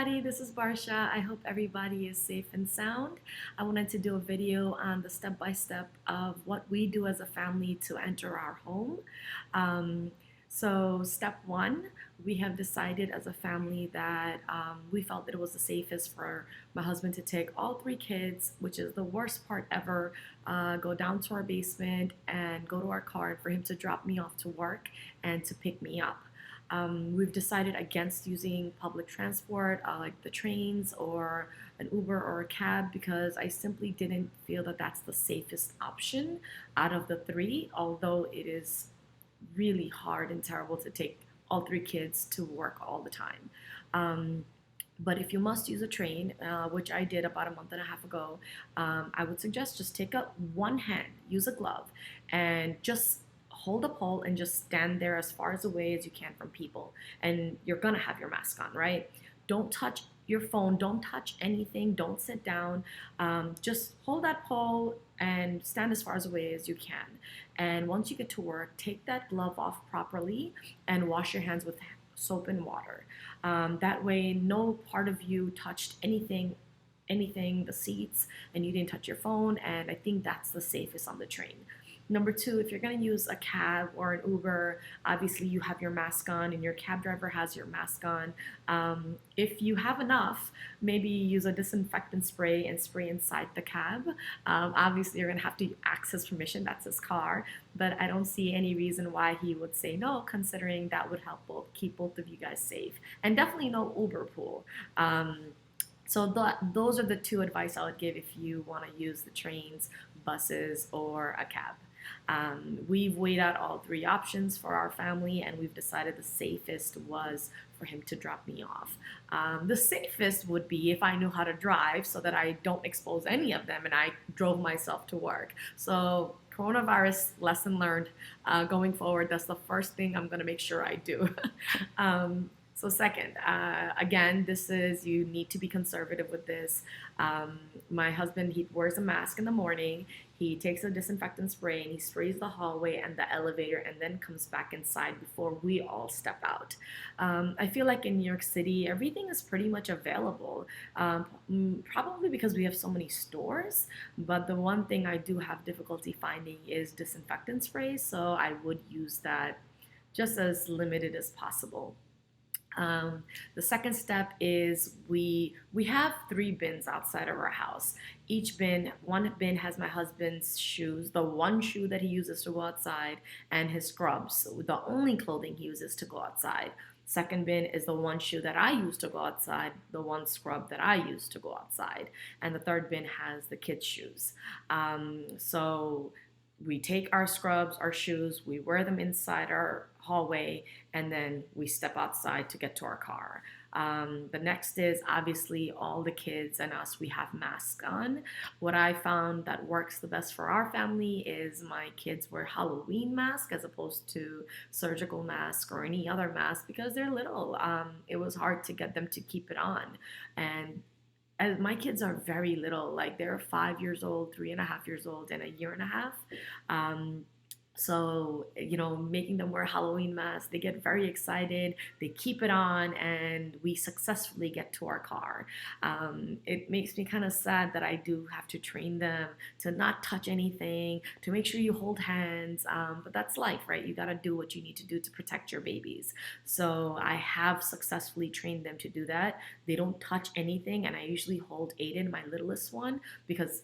This is Barsha. I hope everybody is safe and sound. I wanted to do a video on the step-by-step of what we do as a family to enter our home. Um, so step one, we have decided as a family that we felt that it was the safest for my husband to take all three kids, which is the worst part ever, go down to our basement and go to our car and for him to drop me off to work and to pick me up. We've decided against using public transport like the trains or an Uber or a cab because I simply didn't feel that that's the safest option out of the three, although it is really hard and terrible to take all three kids to work all the time. Um, but if you must use a train, which I did about a month and a half ago, I would suggest just take up one hand, use a glove, and just hold a pole and just stand there as far as away as you can from people. And you're gonna have your mask on, right? Don't touch your phone, don't touch anything, don't sit down. Just hold that pole and stand as far as away as you can. And once you get to work, take that glove off properly and wash your hands with soap and water. That way, no part of you touched anything, the seats, and you didn't touch your phone. And I think that's the safest on the train. Number two, if you're going to use a cab or an Uber, obviously you have your mask on and your cab driver has your mask on. If you have enough, maybe use a disinfectant spray and spray inside the cab. Obviously, you're going to have to ask his permission. That's his car. But I don't see any reason why he would say no, considering that would help keep both of you guys safe. And definitely no Uber pool. Those are the two advice I would give if you want to use the trains, buses, or a cab. We've weighed out all three options for our family and we've decided the safest was for him to drop me off. The safest would be if I knew how to drive so that I don't expose any of them and I drove myself to work. So coronavirus lesson learned, going forward, that's the first thing I'm going to make sure I do. So second, again, you need to be conservative with this. My husband, he wears a mask in the morning. He takes a disinfectant spray and he sprays the hallway and the elevator and then comes back inside before we all step out. I feel like in New York City, everything is pretty much available, probably because we have so many stores. But the one thing I do have difficulty finding is disinfectant sprays, so I would use that just as limited as possible. The second step is we have three bins outside of our house. One bin has my husband's shoes, the one shoe that he uses to go outside, and his scrubs, the only clothing he uses to go outside. Second bin is the one shoe that I use to go outside, the one scrub that I use to go outside. And the third bin has the kids' shoes. So we take our scrubs, our shoes, we wear them inside our hallway, and then we step outside to get to our car. The next is obviously all the kids and us, we have masks on. What I found that works the best for our family is my kids wear Halloween masks as opposed to surgical mask or any other mask because they're little. It was hard to get them to keep it on. And as my kids are very little, like they're 5 years old, 3.5 years old, and a year and a half. So, making them wear Halloween masks, they get very excited, they keep it on, and we successfully get to our car. It makes me kind of sad that I do have to train them to not touch anything, to make sure you hold hands, but that's life, right? You gotta do what you need to do to protect your babies. So I have successfully trained them to do that. They don't touch anything, and I usually hold Aiden, my littlest one, because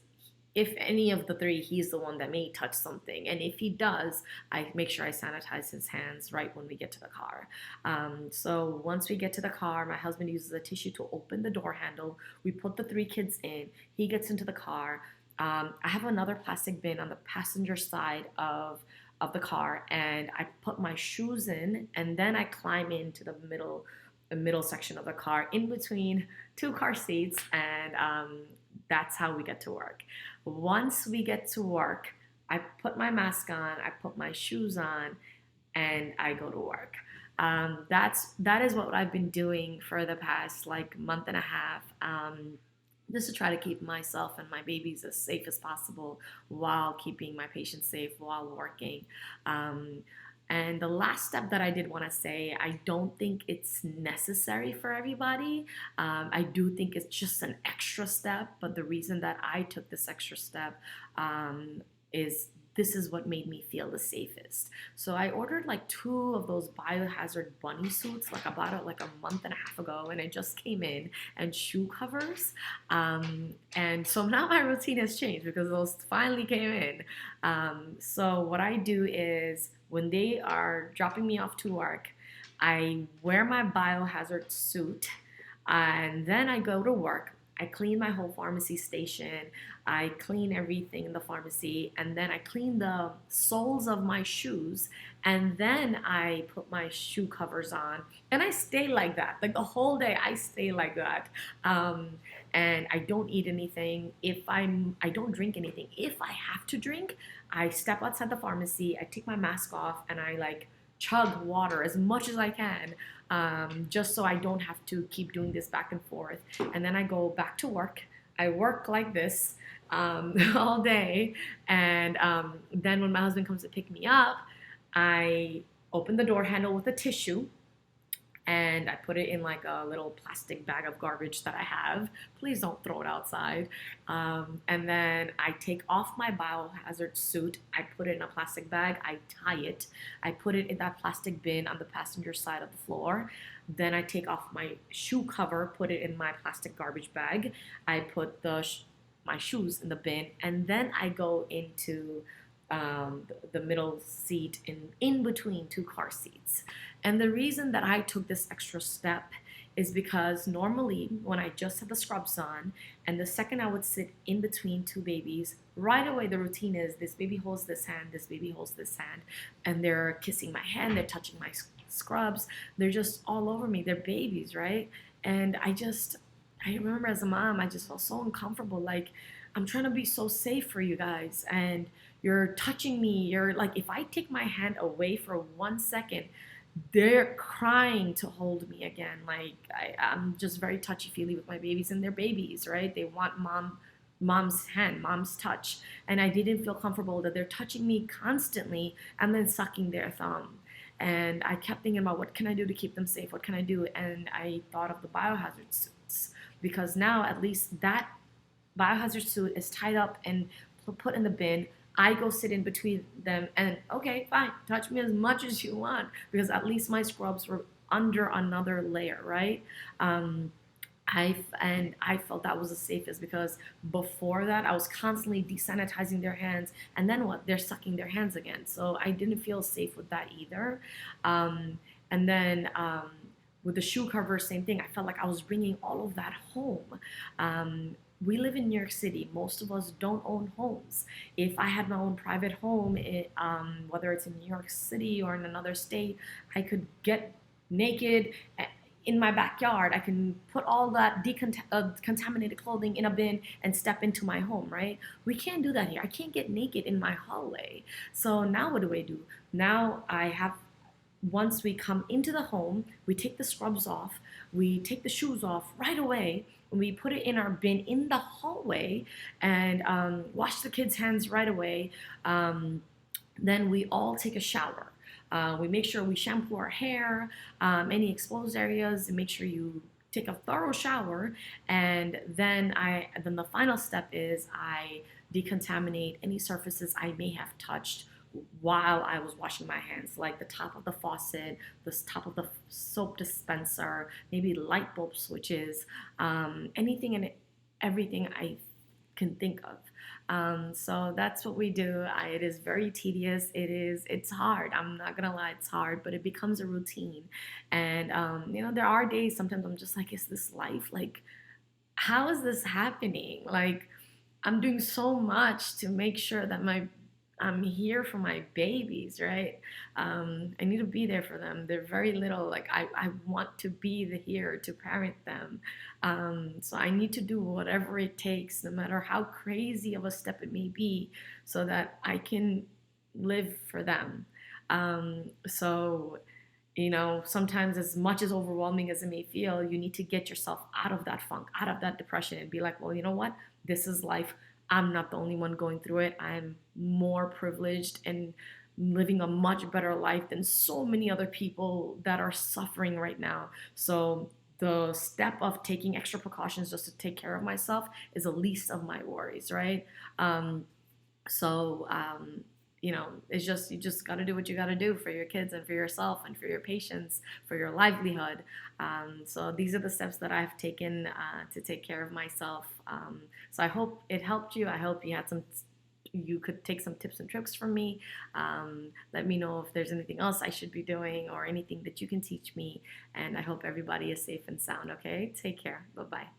if any of the three, he's the one that may touch something. And if he does, I make sure I sanitize his hands right when we get to the car. So once we get to the car, my husband uses a tissue to open the door handle. We put the three kids in. He gets into the car. I have another plastic bin on the passenger side of the car, and I put my shoes in, and then I climb into the middle section of the car in between two car seats, and that's how we get to work. Once we get to work, I put my mask on, I put my shoes on, and I go to work. That is what I've been doing for the past month and a half, just to try to keep myself and my babies as safe as possible while keeping my patients safe while working. And the last step that I did want to say, I don't think it's necessary for everybody. I do think it's just an extra step, but the reason that I took this extra step is this is what made me feel the safest. So I ordered like two of those biohazard bunny suits. Like I bought it like a month and a half ago, and it just came in, and shoe covers. And so now my routine has changed because those finally came in. So what I do is when they are dropping me off to work, I wear my biohazard suit, and then I go to work. I clean my whole pharmacy station. I clean everything in the pharmacy, and then I clean the soles of my shoes, and then I put my shoe covers on, and I stay like that. Like the whole day, I stay like that. Um, and I don't eat anything. I don't drink anything. If I have to drink, I step outside the pharmacy. I take my mask off, and I like chug water as much as I can, just so I don't have to keep doing this back and forth. And then I go back to work. I work like this all day. And then when my husband comes to pick me up, I open the door handle with a tissue, and I put it in like a little plastic bag of garbage that I have. Please don't throw it outside. And then I take off my biohazard suit. I put it in a plastic bag. I tie it. I put it in that plastic bin on the passenger side of the floor. Then I take off my shoe cover, put it in my plastic garbage bag. I put my shoes in the bin, and then I go into the middle seat in between two car seats. And the reason that I took this extra step is because normally when I just have the scrubs on, and the second I would sit in between two babies, right away the routine is this baby holds this hand, this baby holds this hand, and they're kissing my hand, they're touching my scrubs, they're just all over me, they're babies, right? And I remember as a mom, I just felt so uncomfortable. Like, I'm trying to be so safe for you guys, and you're touching me. You're like, if I take my hand away for 1 second, they're crying to hold me again. Like, I'm just very touchy-feely with my babies, and they're babies, right? They want mom's hand, mom's touch. And I didn't feel comfortable that they're touching me constantly and then sucking their thumb. And I kept thinking about what can I do to keep them safe? What can I do? And I thought of the biohazard suits, because now at least that biohazard suit is tied up and put in the bin. I go sit in between them, and okay, fine, touch me as much as you want, because at least my scrubs were under another layer, right? I felt that was the safest, because before that I was constantly desanitizing their hands, and then what? They're sucking their hands again. So I didn't feel safe with that either. And then with the shoe cover, same thing. I felt like I was bringing all of that home. We live in New York City. Most of us don't own homes. If I had my own private home, whether it's in New York City or in another state, I could get naked in my backyard. I can put all that contaminated clothing in a bin and step into my home, right? We can't do that here. I can't get naked in my hallway. So now what do? Now once we come into the home, we take the scrubs off, we take the shoes off right away, and we put it in our bin in the hallway, and wash the kids' hands right away. Then we all take a shower. We make sure we shampoo our hair, any exposed areas, and make sure you take a thorough shower. And then the final step is I decontaminate any surfaces I may have touched while I was washing my hands, like the top of the faucet, the top of the soap dispenser, maybe light bulb switches, anything and everything I can think of. So that's what we do. It is very tedious. It's hard. I'm not gonna lie, it's hard, but it becomes a routine. And there are days sometimes I'm just like, is this life? Like, how is this happening? Like, I'm doing so much to make sure that I'm here for my babies, right? I need to be there for them. They're very little. Like, I want to be here to parent them. So I need to do whatever it takes, no matter how crazy of a step it may be, so that I can live for them. Sometimes, as much as overwhelming as it may feel, you need to get yourself out of that funk, out of that depression, and be like, well, you know what? This is life. I'm not the only one going through it. I'm more privileged and living a much better life than so many other people that are suffering right now. So the step of taking extra precautions just to take care of myself is the least of my worries, right? Um, so, it's just, you just got to do what you got to do for your kids and for yourself and for your patients, for your livelihood. So these are the steps that I've taken to take care of myself. So I hope it helped you. I hope you could take some tips and tricks from me. Let me know if there's anything else I should be doing or anything that you can teach me. And I hope everybody is safe and sound. Okay, take care. Bye bye.